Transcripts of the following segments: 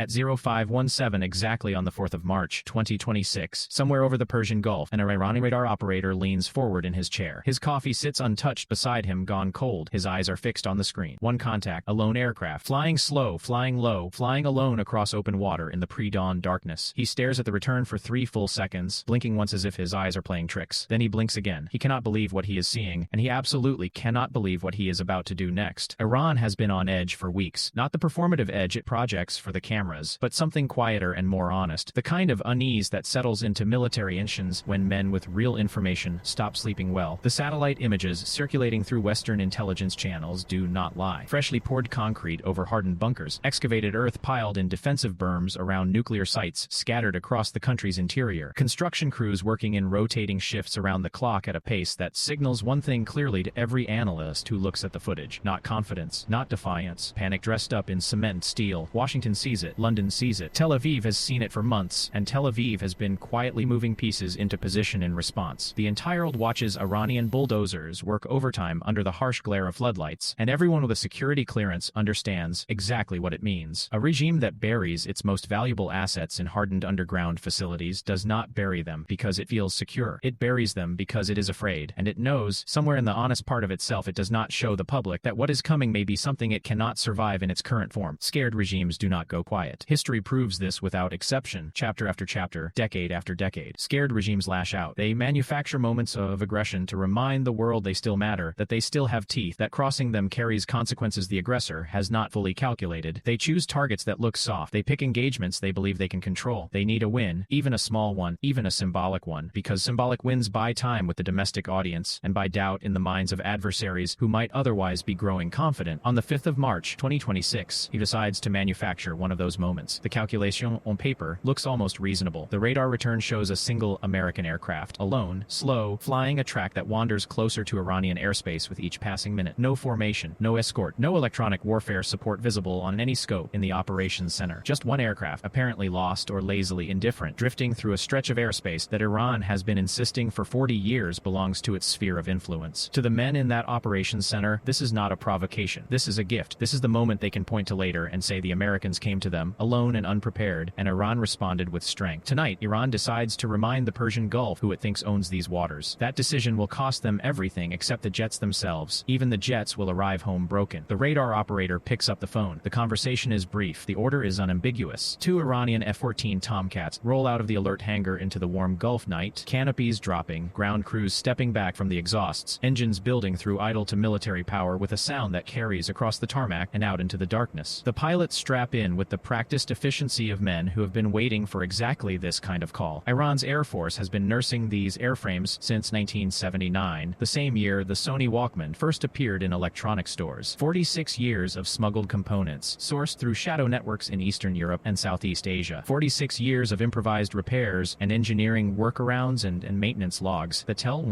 At 0517 exactly on the 4th of March, 2026, somewhere over the Persian Gulf, an Iranian radar operator leans forward in his chair. His coffee sits untouched beside him, gone cold. His eyes are fixed on the screen. One contact, a lone aircraft, flying slow, flying low, flying alone across open water in the pre-dawn darkness. He stares at the return for 3 full seconds, blinking once as if his eyes are playing tricks. Then he blinks again. He cannot believe what he is seeing, and he absolutely cannot believe what he is about to do next. Iran has been on edge for weeks. Not the performative edge it projects for the cameras, but something quieter and more honest. The kind of unease that settles into military tensions when men with real information stop sleeping well. The satellite images circulating through Western intelligence channels do not lie. Freshly poured concrete over hardened bunkers, excavated earth piled in defensive berms around nuclear sites scattered across the country's interior, construction crews working in rotating shifts around the clock at a pace that signals one thing clearly to every analyst who looks at the footage. Not confidence, not defiance. Panic dressed up in cement and steel. Washington sees it. London sees it. Tel Aviv has seen it for months, and Tel Aviv has been quietly moving pieces into position in response. The entire world watches Iranian bulldozers work overtime under the harsh glare of floodlights, and everyone with a security clearance understands exactly what it means. A regime that buries its most valuable assets in hardened underground facilities does not bury them because it feels secure. It buries them because it is afraid, and it knows, somewhere in the honest part of itself, it does not show the public that what is coming may be something it cannot survive in its current form. Scared regimes do not go quiet. History proves this without exception, chapter after chapter, decade after decade. Scared regimes lash out. They manufacture moments of aggression to remind the world they still matter, that they still have teeth, that crossing them carries consequences the aggressor has not fully calculated. They choose targets that look soft. They pick engagements they believe they can control. They need a win, even a small one, even a symbolic one, because symbolic wins buy time with the domestic audience and buy doubt in the minds of adversaries who might otherwise be growing confident. On the 5th of March, 2026, he decides to manufacture one of those moments. The calculation on paper looks almost reasonable. The radar return shows a single American aircraft, alone, slow, flying a track that wanders closer to Iranian airspace with each passing minute. No formation, no escort, no electronic warfare support visible on any scope in the operations center. Just one aircraft, apparently lost or lazily indifferent, drifting through a stretch of airspace that Iran has been insisting for 40 years belongs to its sphere of influence. To the men in that operations center, this is not a provocation. This is a gift. This is the moment they can point to later and say the Americans came to them, alone and unprepared, and Iran responded with strength. Tonight, Iran decides to remind the Persian Gulf who it thinks owns these waters. That decision will cost them everything except the jets themselves. Even the jets will arrive home broken. The radar operator picks up the phone. The conversation is brief. The order is unambiguous. 2 Iranian F-14 Tomcats roll out of the alert hangar into the warm Gulf night, canopies dropping, ground crews stepping back from the exhausts, engines building through idle to military power with a sound that carries across the tarmac and out into the darkness. The pilots strap in with the practiced efficiency of men who have been waiting for exactly this kind of call. Iran's Air Force has been nursing these airframes since 1979, the same year the Sony Walkman first appeared in electronic stores. 46 years of smuggled components, sourced through shadow networks in Eastern Europe and Southeast Asia. 46 years of improvised repairs and engineering workarounds and maintenance logs that tell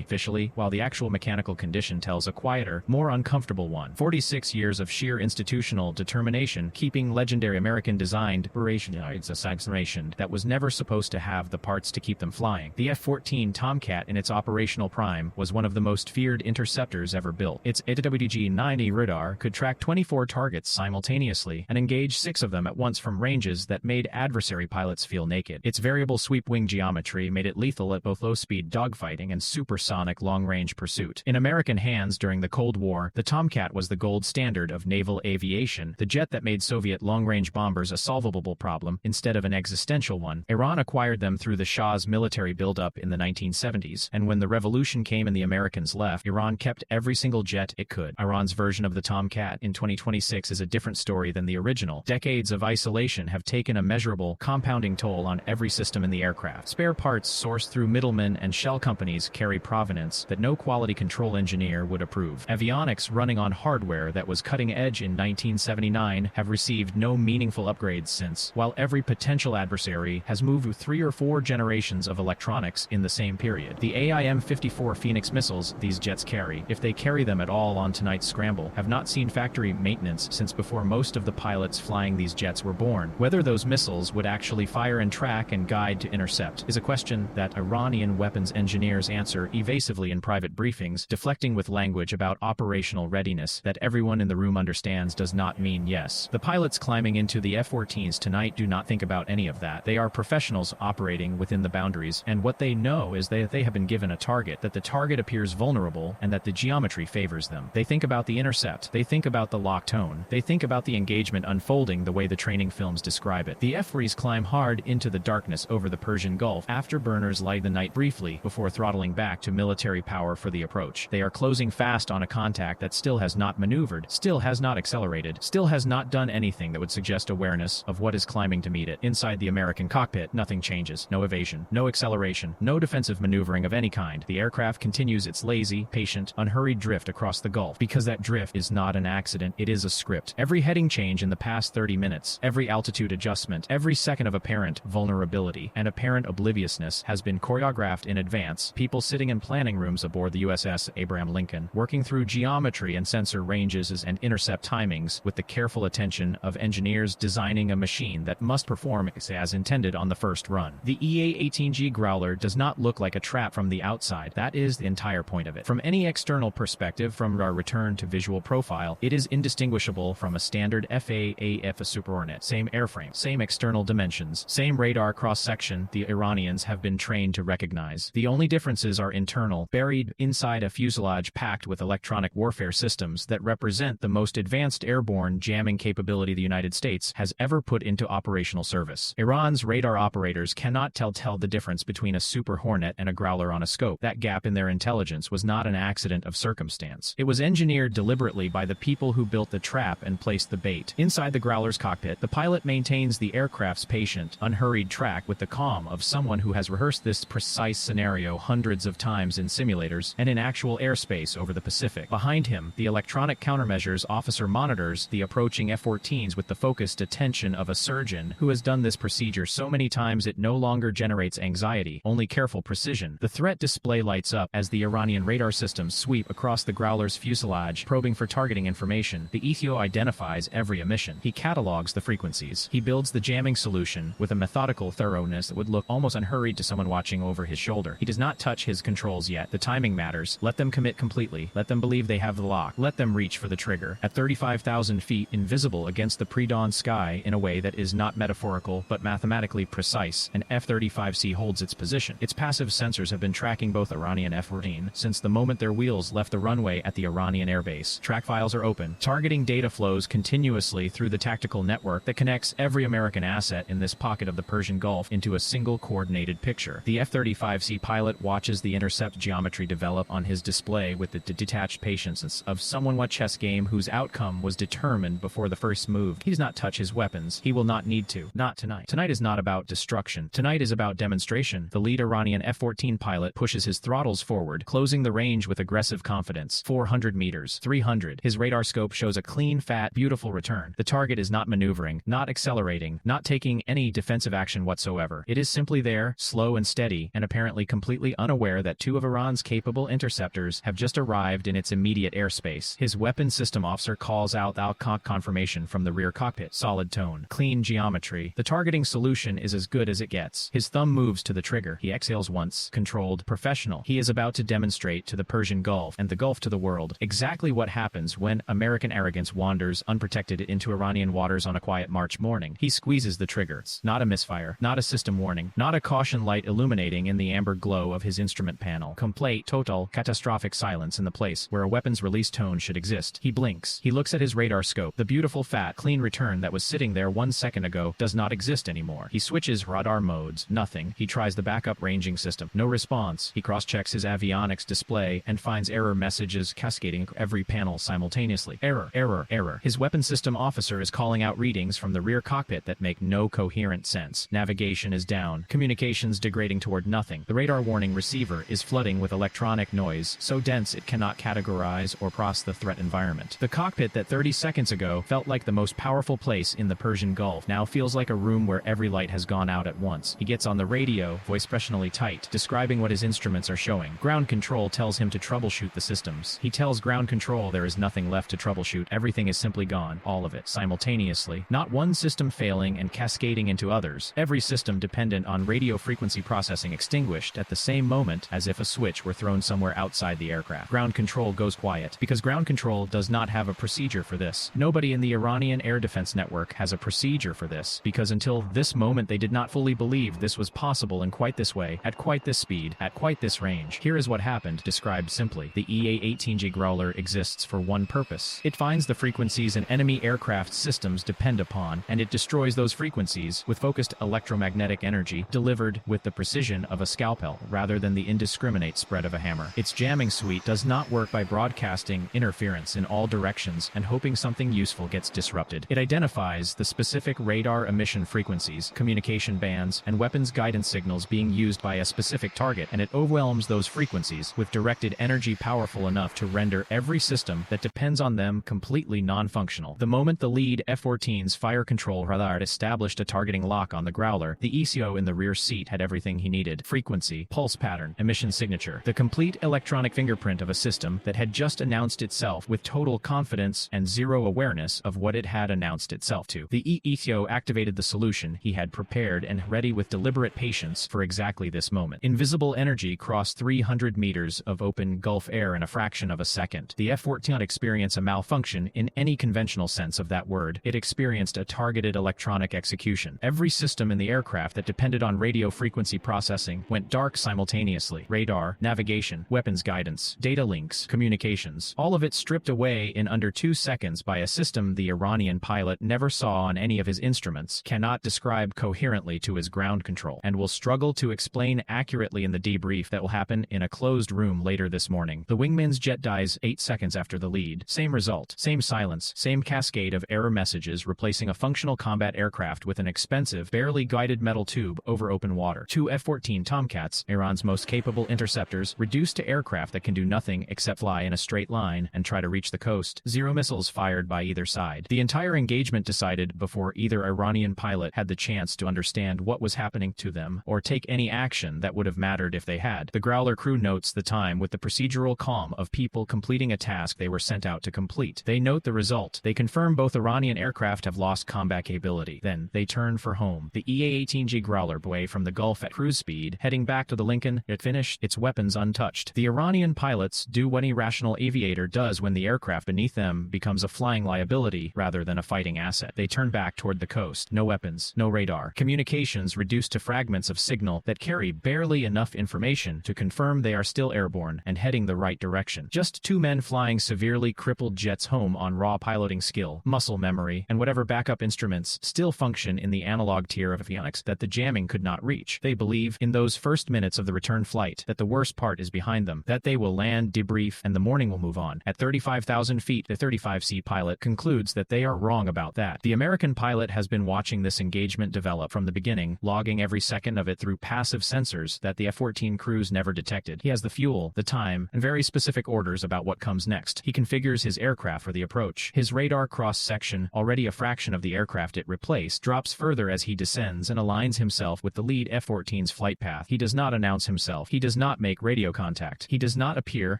officially, while the actual mechanical condition tells a quieter, more uncomfortable one. 46 years of sheer institutional determination keeping legendary American-designed assassination that was never supposed to have the parts to keep them flying. The F-14 Tomcat in its operational prime was one of the most feared interceptors ever built. Its EA-18G radar could track 24 targets simultaneously and engage 6 of them at once from ranges that made adversary pilots feel naked. Its variable sweep wing geometry made it lethal at both low-speed dogfighting and supersonic long-range pursuit. In American hands during the Cold War, the Tomcat was the gold standard of naval aviation, the jet that made Soviet long-range bombers a solvable problem instead of an existential one. Iran acquired them through the Shah's military buildup in the 1970s, and when the revolution came and the Americans left, Iran kept every single jet it could. Iran's version of the Tomcat in 2026 is a different story than the original. Decades of isolation have taken a measurable, compounding toll on every system in the aircraft. Spare parts sourced through middlemen and shell companies carry provenance that no quality control engineer would approve. Avionics running on hardware that was cutting edge in 1979 have received no meaningful upgrades since, while every potential adversary has moved through 3 or 4 generations of electronics in the same period. The AIM-54 Phoenix missiles these jets carry, if they carry them at all on tonight's scramble, have not seen factory maintenance since before most of the pilots flying these jets were born. Whether those missiles would actually fire and track and guide to intercept is a question that Iranian weapons engineers answer evasively in private briefings, deflecting with language about operational readiness that everyone in the room understands does not mean yes. The pilots climbing going into the F-14s tonight do not think about any of that. They are professionals operating within the boundaries, and what they know is that they have been given a target, that the target appears vulnerable, and that the geometry favors them. They think about the intercept. They think about the lock tone. They think about the engagement unfolding the way the training films describe it. The F-14s climb hard into the darkness over the Persian Gulf after burners light the night briefly before throttling back to military power for the approach. They are closing fast on a contact that still has not maneuvered, still has not accelerated, still has not done anything that would suggest awareness of what is climbing to meet it. Inside the American cockpit, nothing changes. No evasion, no acceleration, no defensive maneuvering of any kind. The aircraft continues its lazy, patient, unhurried drift across the Gulf, because that drift is not an accident, it is a script. Every heading change in the past 30 minutes, every altitude adjustment, every second of apparent vulnerability and apparent obliviousness has been choreographed in advance. People sitting in planning rooms aboard the USS Abraham Lincoln, working through geometry and sensor ranges and intercept timings with the careful attention of engineers designing a machine that must perform as intended on the first run. The EA-18G Growler does not look like a trap from the outside. That is the entire point of it. From any external perspective, from our return to visual profile, it is indistinguishable from a standard FA-AF Super Hornet. Same airframe, same external dimensions, same radar cross-section the Iranians have been trained to recognize. The only differences are internal, buried inside a fuselage packed with electronic warfare systems that represent the most advanced airborne jamming capability the United States has ever put into operational service. Iran's radar operators cannot tell the difference between a Super Hornet and a Growler on a scope. That gap in their intelligence was not an accident of circumstance. It was engineered deliberately by the people who built the trap and placed the bait. Inside the Growler's cockpit, the pilot maintains the aircraft's patient, unhurried track with the calm of someone who has rehearsed this precise scenario hundreds of times in simulators and in actual airspace over the Pacific. Behind him, the electronic countermeasures officer monitors the approaching F-14s with the focused attention of a surgeon who has done this procedure so many times it no longer generates anxiety, only careful precision. The threat display lights up as the Iranian radar systems sweep across the Growler's fuselage, probing for targeting information. The ETO identifies every emission. He catalogs the frequencies. He builds the jamming solution with a methodical thoroughness that would look almost unhurried to someone watching over his shoulder. He does not touch his controls yet. The timing matters. Let them commit completely. Let them believe they have the lock. Let them reach for the trigger. At 35,000 feet, invisible against the pre-dawn sky in a way that is not metaphorical but mathematically precise, an F-35C holds its position. Its passive sensors have been tracking both Iranian F-14 since the moment their wheels left the runway at the Iranian airbase. Track files are open. Targeting data flows continuously through the tactical network that connects every American asset in this pocket of the Persian Gulf into a single coordinated picture. The F-35C pilot watches the intercept geometry develop on his display with the detached patience of someone at a chess game whose outcome was determined before the first move. He does not touch his weapons. He will not need to. Not tonight. Tonight is not about destruction. Tonight is about demonstration. The lead Iranian F-14 pilot pushes his throttles forward, closing the range with aggressive confidence. 400 meters. 300. His radar scope shows a clean, fat, beautiful return. The target is not maneuvering, not accelerating, not taking any defensive action whatsoever. It is simply there, slow and steady, and apparently completely unaware that two of Iran's capable interceptors have just arrived in its immediate airspace. His weapons system officer calls out confirmation from the rear cockpit. Solid tone. Clean geometry. The targeting solution is as good as it gets. His thumb moves to the trigger. He exhales once. Controlled. Professional. He is about to demonstrate to the Persian Gulf and the Gulf to the world exactly what happens when American arrogance wanders unprotected into Iranian waters on a quiet March morning. He squeezes the trigger. Not a misfire. Not a system warning. Not a caution light illuminating in the amber glow of his instrument panel. Complete, total, catastrophic silence in the place where a weapons release tone should exist. He blinks. He looks at his radar scope. The beautiful, fat, clean return that was sitting there 1 second ago does not exist anymore. He switches radar modes. Nothing. He tries the backup ranging system. No response. He cross-checks his avionics display and finds error messages cascading every panel simultaneously. Error, error, error. His weapons system officer is calling out readings from the rear cockpit that make no coherent sense. Navigation is down. Communications degrading toward nothing. The radar warning receiver is flooding with electronic noise so dense it cannot categorize or process the threat environment. The cockpit that 30 seconds ago felt like the most powerful place in the Persian Gulf now feels like a room where every light has gone out at once. He gets on the radio, voice expressionally tight, describing what his instruments are showing. Ground control tells him to troubleshoot the systems. He tells ground control there is nothing left to troubleshoot. Everything is simply gone. All of it. Simultaneously. Not one system failing and cascading into others. Every system dependent on radio frequency processing extinguished at the same moment as if a switch were thrown somewhere outside the aircraft. Ground control goes quiet because ground control does not have a procedure for this. Nobody in the Iranian air defense defense network has a procedure for this, because until this moment they did not fully believe this was possible in quite this way, at quite this speed, at quite this range. Here is what happened, described simply. The EA-18G Growler exists for one purpose. It finds the frequencies an enemy aircraft systems depend upon, and it destroys those frequencies with focused electromagnetic energy delivered with the precision of a scalpel rather than the indiscriminate spread of a hammer. Its jamming suite does not work by broadcasting interference in all directions and hoping something useful gets disrupted. It identifies the specific radar emission frequencies, communication bands, and weapons guidance signals being used by a specific target, and it overwhelms those frequencies with directed energy powerful enough to render every system that depends on them completely non-functional. The moment the lead F-14's fire control radar established a targeting lock on the Growler, the ECO in the rear seat had everything he needed: frequency, pulse pattern, emission signature, the complete electronic fingerprint of a system that had just announced itself with total confidence and zero awareness of what it had announced itself to. The ECO activated the solution he had prepared and ready with deliberate patience for exactly this moment. Invisible energy crossed 300 meters of open Gulf air in a fraction of a second. The F-14 did not experience a malfunction in any conventional sense of that word. It experienced a targeted electronic execution. Every system in the aircraft that depended on radio frequency processing went dark simultaneously. Radar, navigation, weapons guidance, data links, communications, all of it stripped away in under 2 seconds by a system the Iranian pilot never saw on any of his instruments, cannot describe coherently to his ground control, and will struggle to explain accurately in the debrief that will happen in a closed room later this morning. The wingman's jet dies 8 seconds after the lead. Same result, same silence, same cascade of error messages replacing a functional combat aircraft with an expensive, barely guided metal tube over open water. 2 F-14 Tomcats, Iran's most capable interceptors, reduced to aircraft that can do nothing except fly in a straight line and try to reach the coast. 0 missiles fired by either side. The entire engagement decided before either Iranian pilot had the chance to understand what was happening to them or take any action that would have mattered if they had. The Growler crew notes the time with the procedural calm of people completing a task they were sent out to complete. They note the result. They confirm both Iranian aircraft have lost combat capability. Then they turn for home. The EA-18G Growler away from the Gulf at cruise speed, heading back to the Lincoln. It finished, its weapons untouched. The Iranian pilots do what any rational aviator does when the aircraft beneath them becomes a flying liability rather than a fighting asset. They turn back toward the coast. No weapons, no radar. Communications reduced to fragments of signal that carry barely enough information to confirm they are still airborne and heading the right direction. Just 2 men flying severely crippled jets home on raw piloting skill, muscle memory, and whatever backup instruments still function in the analog tier of avionics that the jamming could not reach. They believe, in those first minutes of the return flight, that the worst part is behind them, that they will land, debrief, and the morning will move on. At 35,000 feet, the 35C pilot concludes that they are wrong about that. The American pilot has been watching this engagement develop from the beginning, logging every second of it through passive sensors that the F-14 crews never detected. He has the fuel, the time, and very specific orders about what comes next. He configures his aircraft for the approach. His radar cross-section, already a fraction of the aircraft it replaced, drops further as he descends and aligns himself with the lead F-14's flight path. He does not announce himself. He does not make radio contact. He does not appear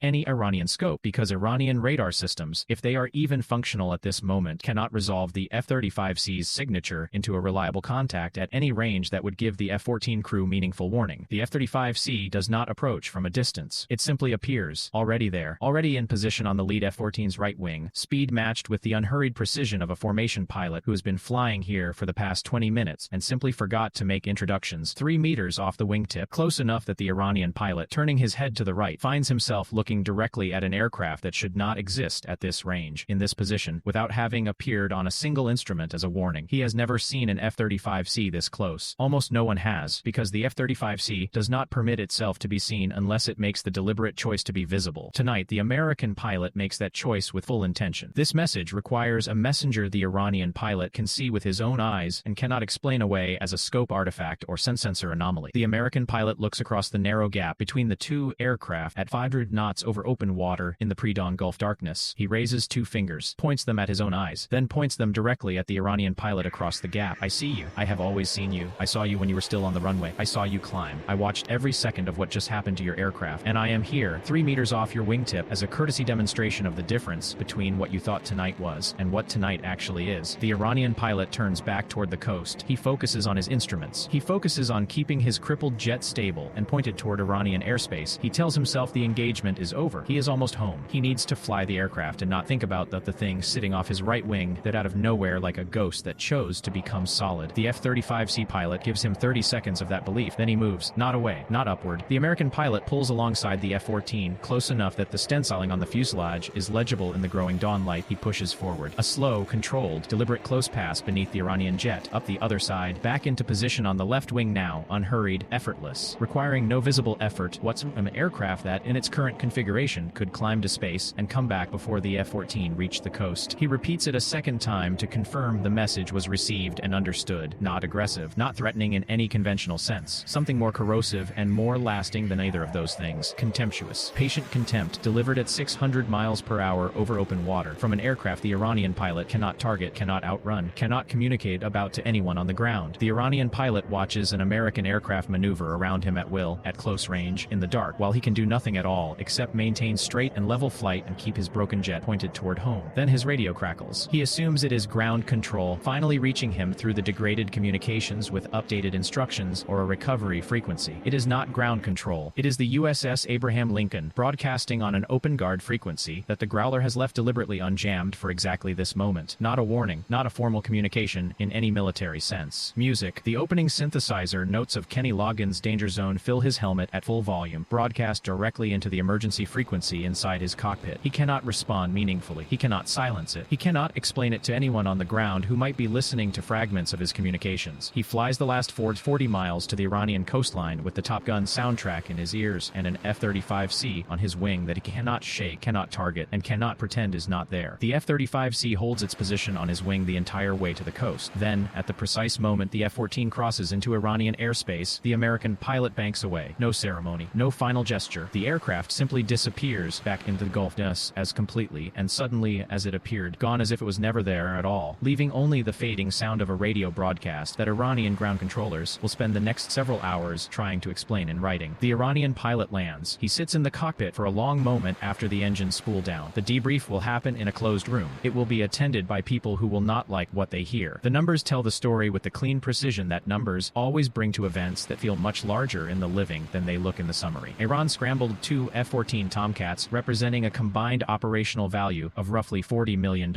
any Iranian scope because Iranian radar systems, if they are even functional at this moment, cannot resolve the F-35C's signature into a reliable contact at any range that would give the F-14 crew meaningful warning. The F-35C does not approach from a distance. It simply appears, already there, already in position on the lead F-14's right wing, speed matched with the unhurried precision of a formation pilot who has been flying here for the past 20 minutes and simply forgot to make introductions. 3 meters off the wingtip, close enough that the Iranian pilot, turning his head to the right, finds himself looking directly at an aircraft that should not exist at this range, in this position, without having appeared on a single instrument as a warning. He has never seen an F-35C this close. Almost no one has, because the F-35C does not permit itself to be seen unless it makes the deliberate choice to be visible. Tonight, the American pilot makes that choice with full intention. This message requires a messenger the Iranian pilot can see with his own eyes and cannot explain away as a scope artifact or sensor anomaly. The American pilot looks across the narrow gap between the 2 aircraft at 500 knots over open water in the pre-dawn Gulf darkness. He raises 2 fingers, points them at his own eyes, then points them directly at the Iranian pilot across the gap. I see you. I have always seen you. I saw you when you were still on the runway. I saw you climb. I watched every second of what just happened to your aircraft, and I am here, 3 meters off your wingtip, as a courtesy demonstration of the difference between what you thought tonight was and what tonight actually is. The Iranian pilot turns back toward the coast. He focuses on his instruments. He focuses on keeping his crippled jet stable and pointed toward Iranian airspace. He tells himself the engagement is over. He is almost home. He needs to fly the aircraft and not think about the thing sitting off his right wing that out of nowhere like a ghost that chose to become solid. The F-35C pilot gives him 30 seconds of that belief, then he moves, not away, not upward. The American pilot pulls alongside the F-14, close enough that the stenciling on the fuselage is legible in the growing dawn light. He pushes forward. A slow, controlled, deliberate close pass beneath the Iranian jet, up the other side, back into position on the left wing now, unhurried, effortless, requiring no visible effort. What's an aircraft that, in its current configuration, could climb to space and come back before the F-14 reached the coast. He repeats it a second time to confirm the message was received and understood. Not aggressive, not threatening in any conventional sense. Something more corrosive and more lasting than either of those things. Contemptuous, patient contempt, delivered at 600 miles per hour over open water. From an aircraft the Iranian pilot cannot target, cannot outrun, cannot communicate about to anyone on the ground. The Iranian pilot watches an American aircraft maneuver around him at will, at close range, in the dark, while he can do nothing at all except maintain straight and level flight and keep his broken jet pointed toward home. Then his radio crackles. He assumes it is ground control, finally reaching him through the degraded communications with updated instructions or a recovery frequency. It is not ground control. It is the USS Abraham Lincoln, broadcasting on an open guard frequency that the Growler has left deliberately unjammed for exactly this moment. Not a warning, not a formal communication in any military sense. Music. The opening synthesizer notes of Kenny Loggins' Danger Zone fill his helmet at full volume, broadcast directly into the emergency frequency inside his cockpit. He cannot respond meaningfully. He cannot silence it. He cannot explain it to anyone on the ground who might be listening to fragments of his communications. He flies the last 40 miles to the Iranian coastline with the Top Gun soundtrack in his ears and an F-35C on his wing that he cannot shake, cannot target, and cannot pretend is not there. The F-35C holds its position on his wing the entire way to the coast. Then, at the precise moment the F-14 crosses into Iranian airspace, the American pilot banks away. No ceremony, no final gesture. The aircraft simply disappears back into the Gulf as completely and suddenly as it appeared, gone as if it was never there at all, leaving only the fading sound of a radio broadcast that Iranian ground controllers will spend the next several hours trying to explain in writing. The Iranian pilot lands. He sits in the cockpit for a long moment after the engines spool down. The debrief will happen in a closed room. It will be attended by people who will not like what they hear. The numbers tell the story with the clean precision that numbers always bring to events that feel much larger in the living than they look in the summary. Iran scrambled 2 F-14 Tomcats, representing a combined operational value of roughly $40 million.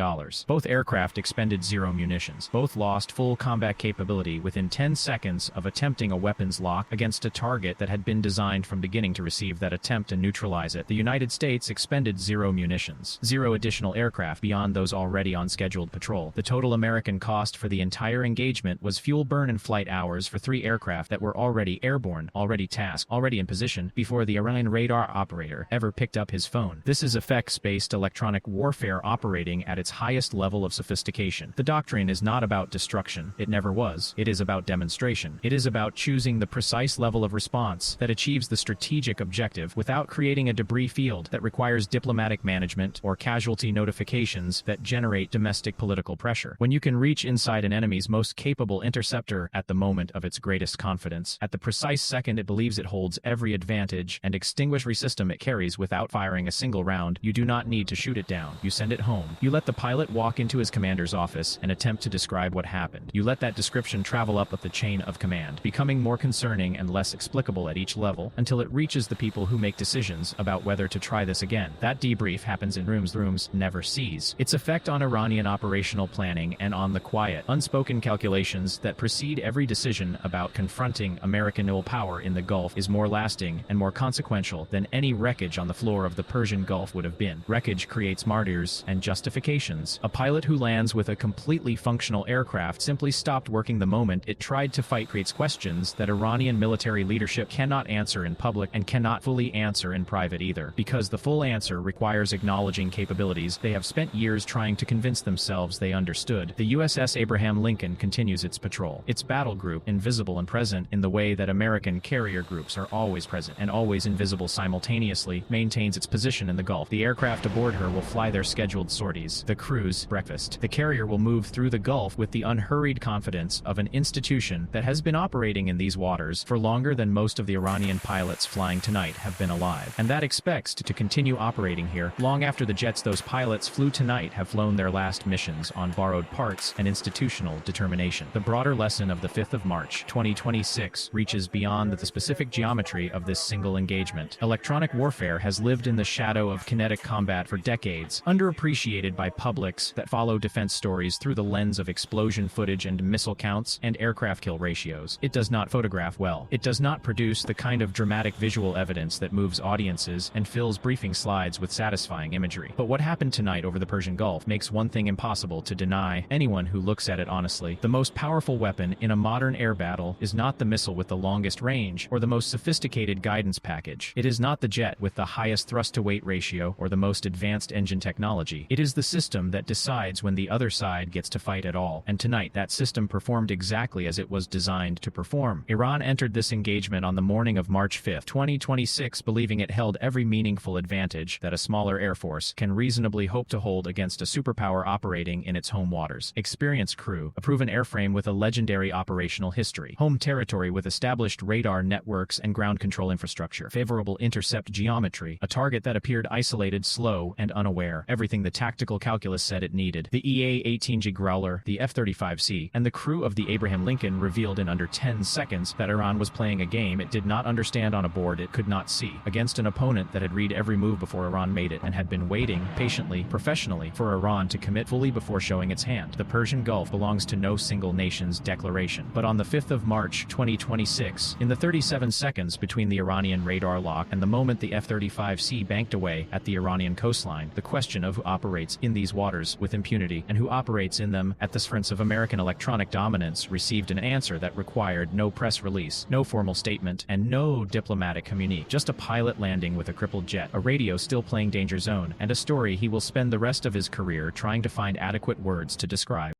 Both aircraft expended 0 munitions. Both lost full combat capability within 10 seconds of attempting a weapons lock against a target that had been designed from beginning to receive that attempt and neutralize it. The United States expended 0 munitions. 0 additional aircraft beyond those already on scheduled patrol. The total American cost for the entire engagement was fuel burn and flight hours for 3 aircraft that were already airborne, already tasked, already in position before the Iranian radar operator ever picked up his phone. This is effects-based electronic warfare operating at its highest level of sophistication. The doctrine is not about destruction. It never was. It is about demonstration. It is about choosing the precise level of response that achieves the strategic objective without creating a debris field that requires diplomatic management or casualty notifications that generate domestic political pressure. When you can reach inside an enemy's most capable interceptor at the moment of its greatest confidence, at the precise second it believes it holds every advantage, and extinguish every system it carries without firing a single round, you do not need to shoot it down. You send it home. You let the pilot walk into his commander's office and attempt to describe what happened. You let that description travel up the chain of command, becoming more concerning and less explicable at each level, until it reaches the people who make decisions about whether to try this again. That debrief happens in rooms never sees. Its effect on Iranian operational planning and on the quiet, unspoken calculations that precede every decision about confronting American ill power in the Gulf is more lasting and more consequential than any wreckage on the floor of the Persian Gulf would have been. Wreckage creates martyrs and justifications. A pilot who lands with a completely functional aircraft simply stopped working the moment it tried to fight creates questions that Iranian military leadership cannot answer in public and cannot fully answer in private either, because the full answer requires acknowledging capabilities they have spent years trying to convince themselves they understood. The USS Abraham Lincoln continues its patrol. Its battle group, invisible and present in the way that American carrier groups are always present and always invisible simultaneously, maintains its position in the Gulf. The aircraft aboard her will fly their scheduled sorties. The cruise, breakfast. The carrier will move through the Gulf with the unhurried confidence of an institution that has been operating in these waters for longer than most of the Iranian pilots flying tonight have been alive, and that expects to continue operating here long after the jets those pilots flew tonight have flown their last missions on borrowed parts and institutional determination. The broader lesson of the 5th of March, 2026 reaches beyond the specific geometry of this single engagement. Electronic warfare has lived in the shadow of kinetic combat for decades, underappreciated by publics that follow follow defense stories through the lens of explosion footage and missile counts and aircraft kill ratios. It does not photograph well. It does not produce the kind of dramatic visual evidence that moves audiences and fills briefing slides with satisfying imagery. But what happened tonight over the Persian Gulf makes one thing impossible to deny anyone who looks at it honestly. The most powerful weapon in a modern air battle is not the missile with the longest range or the most sophisticated guidance package. It is not the jet with the highest thrust-to-weight ratio or the most advanced engine technology. It is the system that decides when the other side gets to fight at all. And tonight, that system performed exactly as it was designed to perform. Iran entered this engagement on the morning of March 5, 2026, believing it held every meaningful advantage that a smaller air force can reasonably hope to hold against a superpower operating in its home waters. Experienced crew, a proven airframe with a legendary operational history, home territory with established radar networks and ground control infrastructure, favorable intercept geometry, a target that appeared isolated, slow, and unaware, everything the tactical calculus said it needed. The EA-18G Growler, the F-35C, and the crew of the Abraham Lincoln revealed in under 10 seconds that Iran was playing a game it did not understand on a board it could not see, against an opponent that had read every move before Iran made it and had been waiting, patiently, professionally, for Iran to commit fully before showing its hand. The Persian Gulf belongs to no single nation's declaration. But on the 5th of March, 2026, in the 37 seconds between the Iranian radar lock and the moment the F-35C banked away at the Iranian coastline, the question of who operates in these waters with impunity and who operates in them at the fronts of American electronic dominance received an answer that required no press release, no formal statement, and no diplomatic communique. Just a pilot landing with a crippled jet, a radio still playing Danger Zone, and a story he will spend the rest of his career trying to find adequate words to describe.